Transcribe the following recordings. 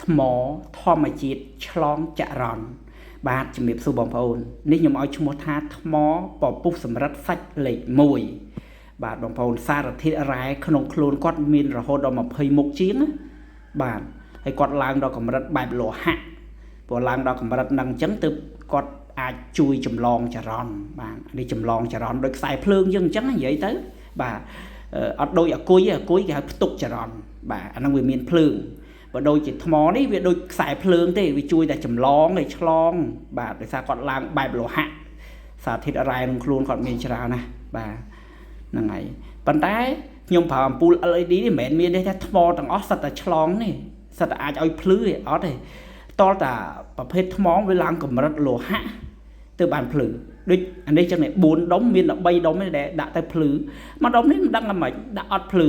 ថ្មធម្មជាតិឆ្លងចរន្តបាទជំរាបសួរបងប្អូននេះខ្ញុំឲ្យឈ្មោះថាថ្មពពុះសម្រិតសាច់លេខ1បាទបងប្អូនសារធាតុរ៉ែក្នុងខ្លួនគាត់មានរហូតដល់20មុខជាងបាទហើយគាត់ឡើងដល់កម្រិតបែបលោហៈព្រោះឡើងដល់កម្រិតហ្នឹងអញ្ចឹងទើបគាត់អាចជួយចម្លងចរន្តបាទនេះចម្លងចរន្តដោយខ្សែភ្លើងយើងអញ្ចឹងនិយាយទៅបាទអត់ដូចអាគុយគេហៅផ្ទុកចរន្តបាទអាហ្នឹងវាមានភ្លើងបើដូចជាថ្មនេះវាដូចខ្សែភ្លើងទេវាជួយតែចម្លងឲ្យឆ្លងបាទដោយសារគាត់ឡើងបែបលោហៈសារធាតុរ៉ែក្នុងខ្លួនគាត់មានច្រើនណាស់បាទហ្នឹងហើយប៉ុន្តែខ្ញុំប្រើអំពូល LED នេះមិនមែនមានទេថាថ្មទាំងអស់សិតតែឆ្លងនេះសិតតែអាចឲ្យភ្លឺទេអត់ទេតលតាប្រភេទថ្មវាឡើងកម្រិតលោហៈទើបបានភ្លឺដូចអានេះចឹងនេះ4ដុំមាន13ដុំទេដែលដាក់ទៅភ្លឺមួយដុំនេះមិនដឹងថាម៉េចដាក់អត់ភ្លឺ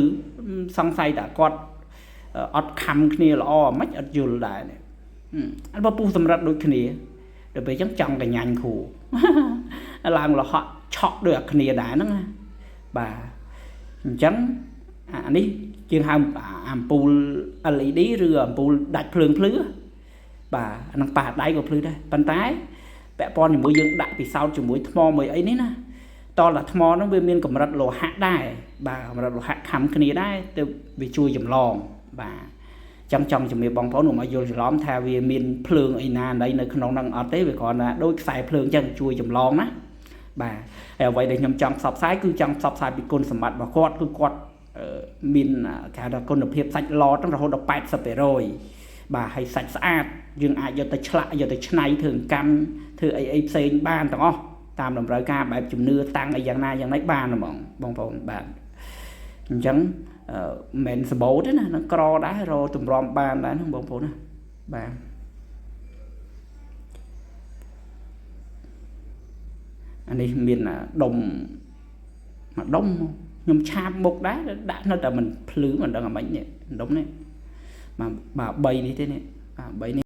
សង្ស័យតែគាត់អត់ខំគ្នាល្អមិនអត់យល់ដែរអត់បើពុះសម្រិតដូចគ្នាដល់ពេលចឹងចង់កញ្ញាញ់គ្រូឡើងលហក់ឆក់ដូចអាគ្នាដែរហ្នឹងបាទអញ្ចឹងអានេះជាងហៅអំពូល LED ឬអំពូលដាច់ភ្លើងភ្លឺបាទអានឹងប៉ះដៃក៏ភ្លឺដែរប៉ុន្តែពាក់ព័ន្ធជាមួយយើងដាក់ពិសោធន៍ជាមួយថ្មមួយអីនេះណាតលតែថ្មហ្នឹងវាមានកម្រិតលោហៈដែរបាទកម្រិតលោហៈខំគ្នាដែរទៅវាជួយចម្លងបាទចង់ជំរាបបងប្អូនកុំឲ្យយល់ច្រឡំថាវាមានភ្លើងអីណាណីនៅក្នុងហ្នឹងអត់ទេវាគ្រាន់តែដូចខ្សែភ្លើងចឹងជួយចម្លងណាបាទហើយអ្វីដែលខ្ញុំចង់ផ្សព្វផ្សាយគឺចង់ផ្សព្វផ្សាយពីគុណសម្បត្តិរបស់គាត់គឺគាត់មានគេហៅថាគុណភាពសាច់ឡតរហូតដល់80%បាទហើយសាច់ស្អាតយើងអាចយកទៅឆ្លាក់យកទៅច្នៃធ្វើកម្មធ្វើអីផ្សេងបានទាំងអស់តាមតម្រូវការបែបជំនឿតាំងអីយ៉ាងណាយ៉ាងណីបានហ្មងបងប្អូនបាទអញ្ចឹងមិនសបោទេណានឹងក្រដែររកតម្រាំបានដែរហ្នឹងបងប្អូនណាបាទអានេះមានដុំមួយដុំខ្ញុំឆាបមុខដែរដាក់នៅតែមិនភ្លឺមិនដឹងអាម៉េចនេះដុំនេះបាទ3នេះទេនេះបាទ3នេះ